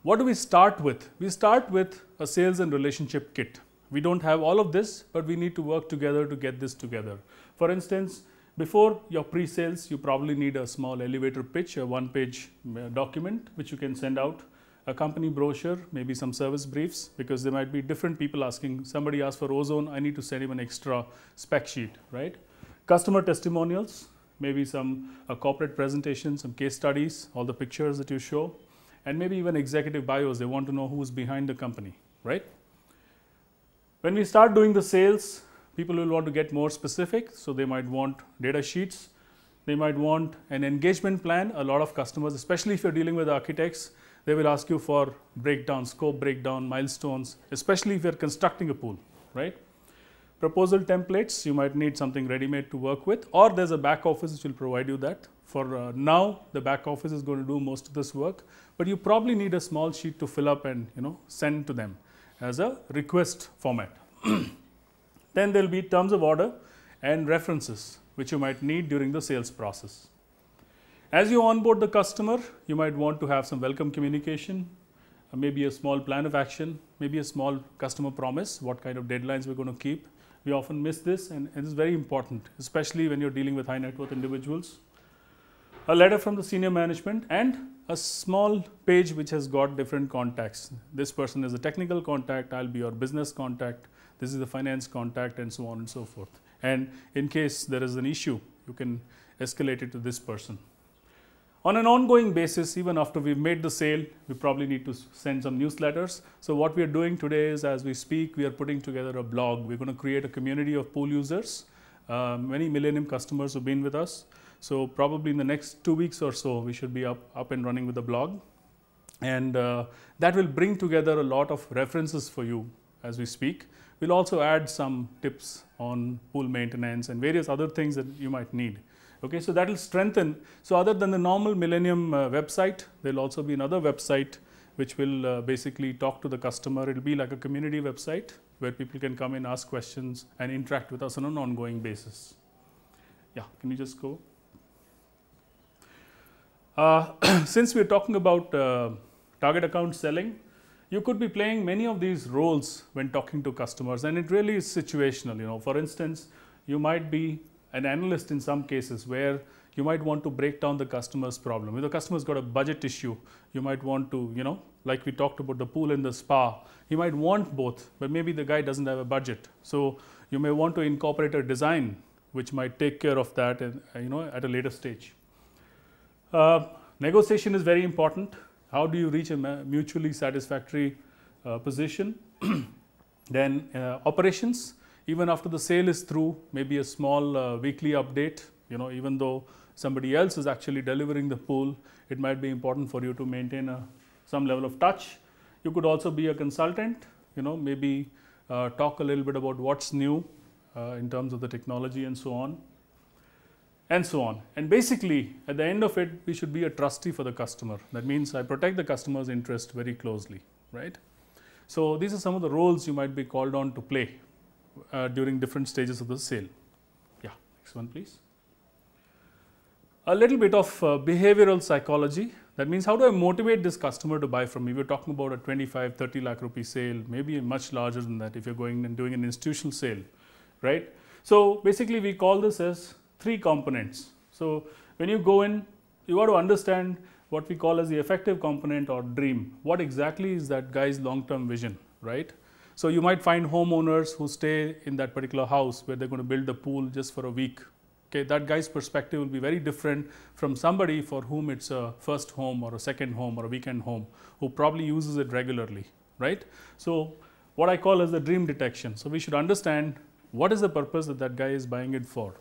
What do we start with? We start with a sales and relationship kit. We don't have all of this, but we need to work together to get this together. For instance, before your pre-sales, you probably need a small elevator pitch, a one-page document which you can send out, a company brochure, maybe some service briefs, because there might be different people asking. Somebody asked for ozone, I need to send him an extra spec sheet, right? Customer testimonials, maybe some corporate presentation, some case studies, all the pictures that you show, and maybe even executive bios. They want to know who's behind the company, right? When we start doing the sales, people will want to get more specific, so they might want data sheets. They might want an engagement plan. A lot of customers, especially if you're dealing with architects, they will ask you for breakdown, scope breakdown, milestones, especially if you're constructing a pool, right? Proposal templates, you might need something ready-made to work with, or there's a back office which will provide you that. For now, the back office is going to do most of this work, but you probably need a small sheet to fill up and send to them as a request format. Then there will be terms of order and references which you might need during the sales process. As you onboard the customer, you might want to have some welcome communication, maybe a small plan of action, maybe a small customer promise, what kind of deadlines we're going to keep. We often miss this, and it is very important, especially when you're dealing with high net worth individuals. A letter from the senior management and a small page which has got different contacts. This person is a technical contact, I'll be your business contact, this is the finance contact, and so on and so forth. And in case there is an issue, you can escalate it to this person. On an ongoing basis, even after we've made the sale, we probably need to send some newsletters. So what we are doing today is, as we speak, we are putting together a blog. We're going to create a community of pool users, many Millennium customers who've been with us. So probably in the next 2 weeks or so, we should be up and running with the blog. And that will bring together a lot of references for you as we speak. We'll also add some tips on pool maintenance and various other things that you might need. Okay, so that will strengthen. So other than the normal Millennium website, there will also be another website which will basically talk to the customer. It will be like a community website where people can come in, ask questions, and interact with us on an ongoing basis. Yeah, can you just go? Since we're talking about target account selling, you could be playing many of these roles when talking to customers, and it really is situational. For instance, you might be an analyst in some cases where you might want to break down the customer's problem. If the customer's got a budget issue, you might want to, like we talked about the pool and the spa, he might want both, but maybe the guy doesn't have a budget. So you may want to incorporate a design which might take care of that, at a later stage. Negotiation is very important. How do you reach a mutually satisfactory position? Then operations. Even after the sale is through, maybe a small weekly update, even though somebody else is actually delivering the pool, it might be important for you to maintain some level of touch. You could also be a consultant, maybe talk a little bit about what's new in terms of the technology and so on. And so on. And basically, at the end of it, we should be a trustee for the customer. That means I protect the customer's interest very closely, right? So these are some of the roles you might be called on to play during different stages of the sale. Yeah, next one please. A little bit of behavioral psychology. That means how do I motivate this customer to buy from me? We're talking about a 25, 30 lakh rupee sale, maybe much larger than that if you're going and doing an institutional sale, right? So basically we call this as 3 components. So when you go in, you got to understand what we call as the effective component or dream. What exactly is that guy's long-term vision, right? So you might find homeowners who stay in that particular house where they're going to build a pool just for a week. Okay, that guy's perspective will be very different from somebody for whom it's a first home or a second home or a weekend home, who probably uses it regularly, right? So what I call as the dream detection. So we should understand what is the purpose that that guy is buying it for.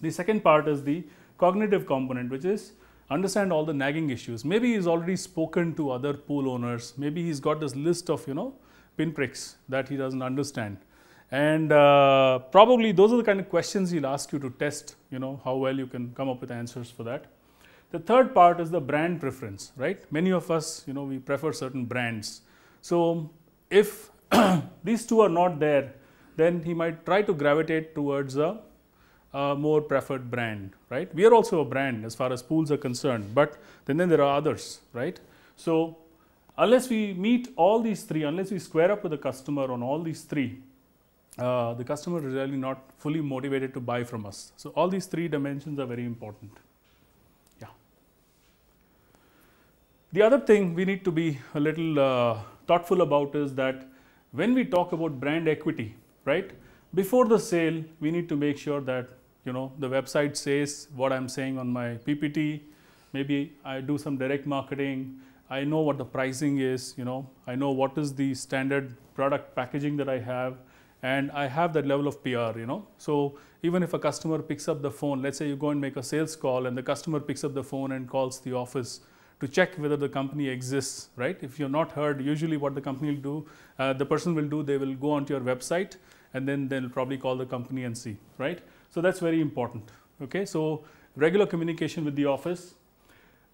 The second part is the cognitive component, which is understand all the nagging issues. Maybe he's already spoken to other pool owners. Maybe he's got this list of, pinpricks that he doesn't understand. And probably those are the kind of questions he'll ask you to test, how well you can come up with answers for that. The third part is the brand preference, right? Many of us, we prefer certain brands. So if these two are not there, then he might try to gravitate towards a more preferred brand, right? We are also a brand as far as pools are concerned, but then there are others, right? So unless we meet all these three, unless we square up with the customer on all these three, the customer is really not fully motivated to buy from us. So, all these three dimensions are very important. Yeah. The other thing we need to be a little thoughtful about is that when we talk about brand equity, right, before the sale, we need to make sure that, you know, the website says what I'm saying on my PPT. Maybe I do some direct marketing. I know what the pricing is, you know, I know what is the standard product packaging that I have, and I have that level of PR, you know. So, even if a customer picks up the phone, let's say you go and make a sales call and the customer picks up the phone and calls the office to check whether the company exists, right. If you're not heard, usually what the company will do, the person will do, they will go onto your website and then they'll probably call the company and see, right. So, that's very important, okay. So, regular communication with the office.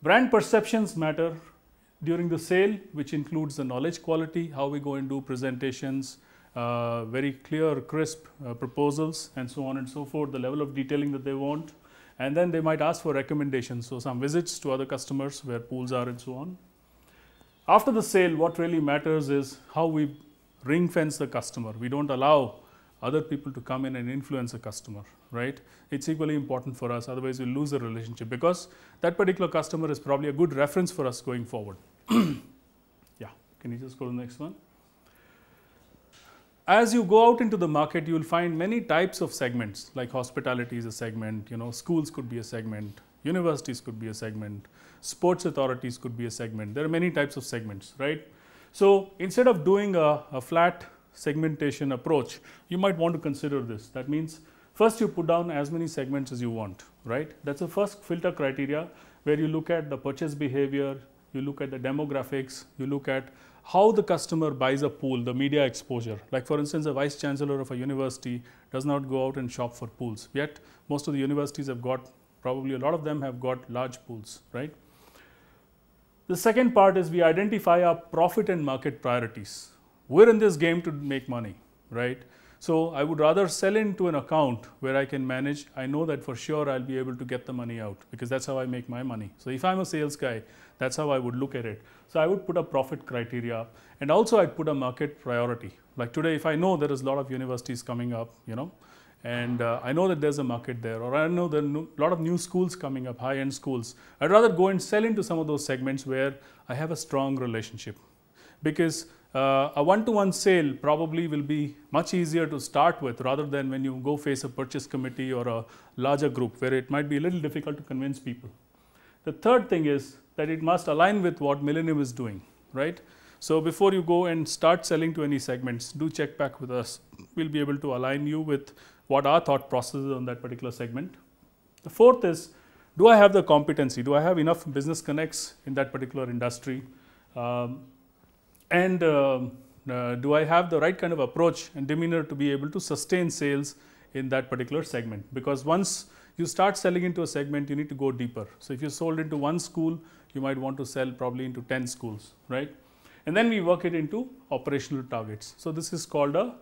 Brand perceptions matter during the sale, which includes the knowledge quality, how we go and do presentations, very clear, crisp proposals, and so on and so forth, the level of detailing that they want. And then they might ask for recommendations, so some visits to other customers where pools are and so on. After the sale, what really matters is how we ring fence the customer. We don't allow other people to come in and influence a customer, right. It's equally important for us, otherwise we'll lose the relationship, because that particular customer is probably a good reference for us going forward. Yeah, can you just go to the next one? As you go out into the market, you will find many types of segments, like hospitality is a segment, you know, schools could be a segment, universities could be a segment, sports authorities could be a segment. There are many types of segments, right. So, instead of doing a flat segmentation approach, you might want to consider this. That means, first you put down as many segments as you want, right. That's the first filter criteria, where you look at the purchase behavior, you look at the demographics, you look at how the customer buys a pool, the media exposure. Like for instance, a vice chancellor of a university does not go out and shop for pools, yet most of the universities have got, probably a lot of them have got large pools, right. The second part is we identify our profit and market priorities. We're in this game to make money, right. So, I would rather sell into an account where I can manage. I know that for sure I'll be able to get the money out, because that's how I make my money. So, if I'm a sales guy, that's how I would look at it. So, I would put a profit criteria, and also I'd put a market priority. Like today, if I know there is a lot of universities coming up, you know, and I know that there's a market there, or I know there are a lot of new schools coming up, high-end schools, I'd rather go and sell into some of those segments where I have a strong relationship, because a one-to-one sale probably will be much easier to start with, rather than when you go face a purchase committee or a larger group, where it might be a little difficult to convince people. The third thing is that it must align with what Millennium is doing, right. So, before you go and start selling to any segments, do check back with us. We'll be able to align you with what our thought process is on that particular segment. The fourth is, do I have the competency? Do I have enough business connects in that particular industry? And do I have the right kind of approach and demeanor to be able to sustain sales in that particular segment? Because once you start selling into a segment, you need to go deeper. So, if you sold into one school, you might want to sell probably into 10 schools, right. And then we work it into operational targets. So, this is called a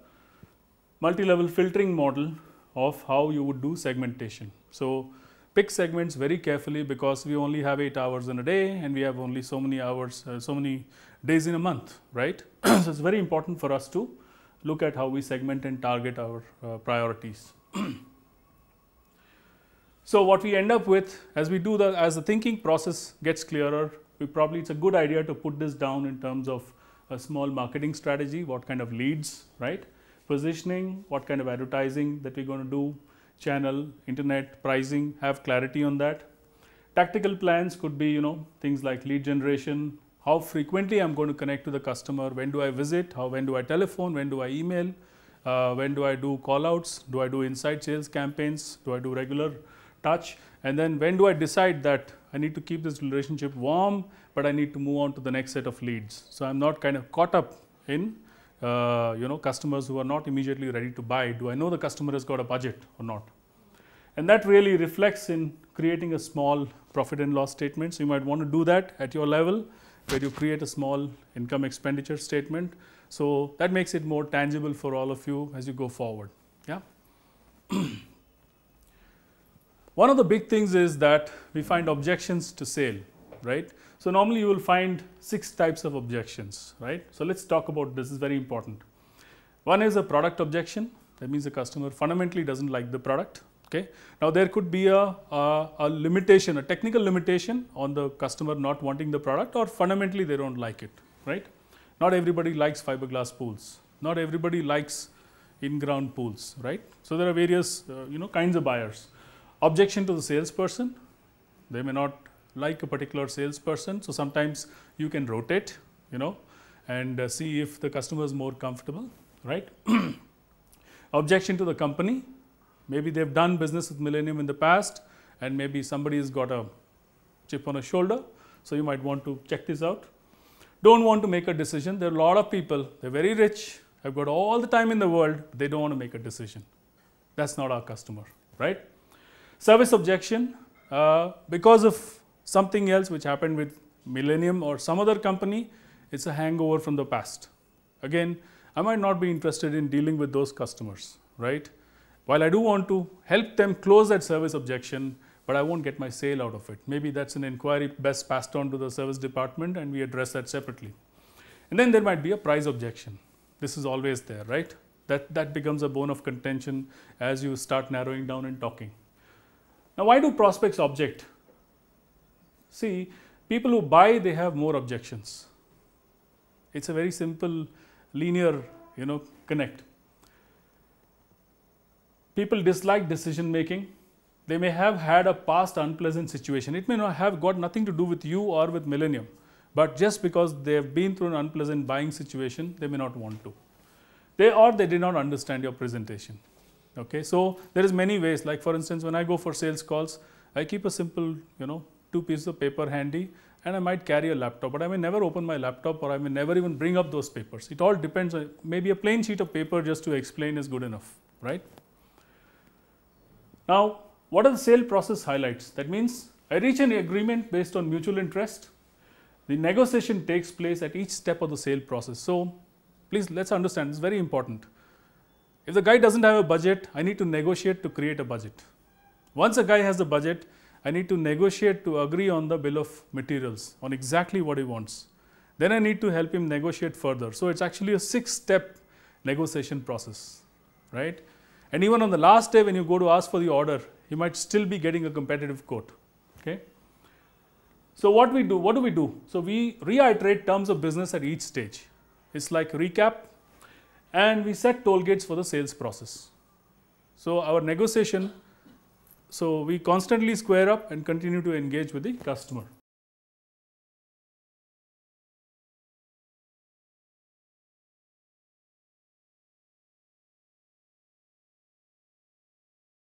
multi-level filtering model of how you would do segmentation. So, pick segments very carefully, because we only have 8 hours in a day and we have only so many hours, so many days in a month, right. So, it's very important for us to look at how we segment and target our priorities. So, what we end up with as we do that, as the thinking process gets clearer, it's a good idea to put this down in terms of a small marketing strategy, what kind of leads, right, positioning, what kind of advertising that we're going to do, channel, internet, pricing, have clarity on that. Tactical plans could be, you know, things like lead generation, how frequently I'm going to connect to the customer, when do I visit, when do I telephone, when do I email, when do I do call outs, do I do inside sales campaigns, do I do regular touch, and then when do I decide that I need to keep this relationship warm, but I need to move on to the next set of leads. So, I'm not kind of caught up in you know, customers who are not immediately ready to buy. Do I know the customer has got a budget or not? And that really reflects in creating a small profit and loss statement. So, you might want to do that at your level, where you create a small income expenditure statement. So, that makes it more tangible for all of you as you go forward. Yeah. One of the big things is that we find objections to sale, right? So normally you will find 6 types of objections, right? So let's talk about this, is very important. One is a product objection. That means the customer fundamentally doesn't like the product. Okay. Now there could be a limitation, a technical limitation on the customer not wanting the product, or fundamentally they don't like it, right? Not everybody likes fiberglass pools. Not everybody likes in-ground pools, right? So there are various kinds of buyers. Objection to the salesperson. They may not like a particular salesperson, so sometimes you can rotate, and see if the customer is more comfortable, right? Objection to the company. Maybe they've done business with Millennium in the past, and maybe somebody has got a chip on a shoulder, so you might want to check this out. Don't want to make a decision. There are a lot of people, they're very rich, have got all the time in the world, they don't want to make a decision. That's not our customer, right? Service objection, because of something else which happened with Millennium or some other company, it's a hangover from the past. Again, I might not be interested in dealing with those customers, right? While I do want to help them close that service objection, but I won't get my sale out of it. Maybe that's an inquiry best passed on to the service department, and we address that separately. And then there might be a price objection. This is always there, right? That becomes a bone of contention as you start narrowing down and talking. Now, why do prospects object? See, people who buy, they have more objections. It's a very simple, linear, connect. People dislike decision making. They may have had a past unpleasant situation. It may not have got nothing to do with you or with Millennium, but just because they have been through an unpleasant buying situation, they may not want to. They did not understand your presentation. Okay, so there is many ways. Like for instance, when I go for sales calls, I keep a simple, 2 pieces of paper handy, and I might carry a laptop, but I may never open my laptop, or I may never even bring up those papers. It all depends on, maybe a plain sheet of paper just to explain is good enough, right? Now, what are the sale process highlights? That means I reach an agreement based on mutual interest. The negotiation takes place at each step of the sale process. So please, let's understand, it's very important. If the guy doesn't have a budget, I need to negotiate to create a budget. Once a guy has a budget, I need to negotiate to agree on the bill of materials, on exactly what he wants. Then I need to help him negotiate further. So it's actually a 6-step negotiation process, right? And even on the last day when you go to ask for the order, you might still be getting a competitive quote, okay? So what do we do? So we reiterate terms of business at each stage. It's like recap, and we set toll gates for the sales process. So our negotiation, so we constantly square up and continue to engage with the customer.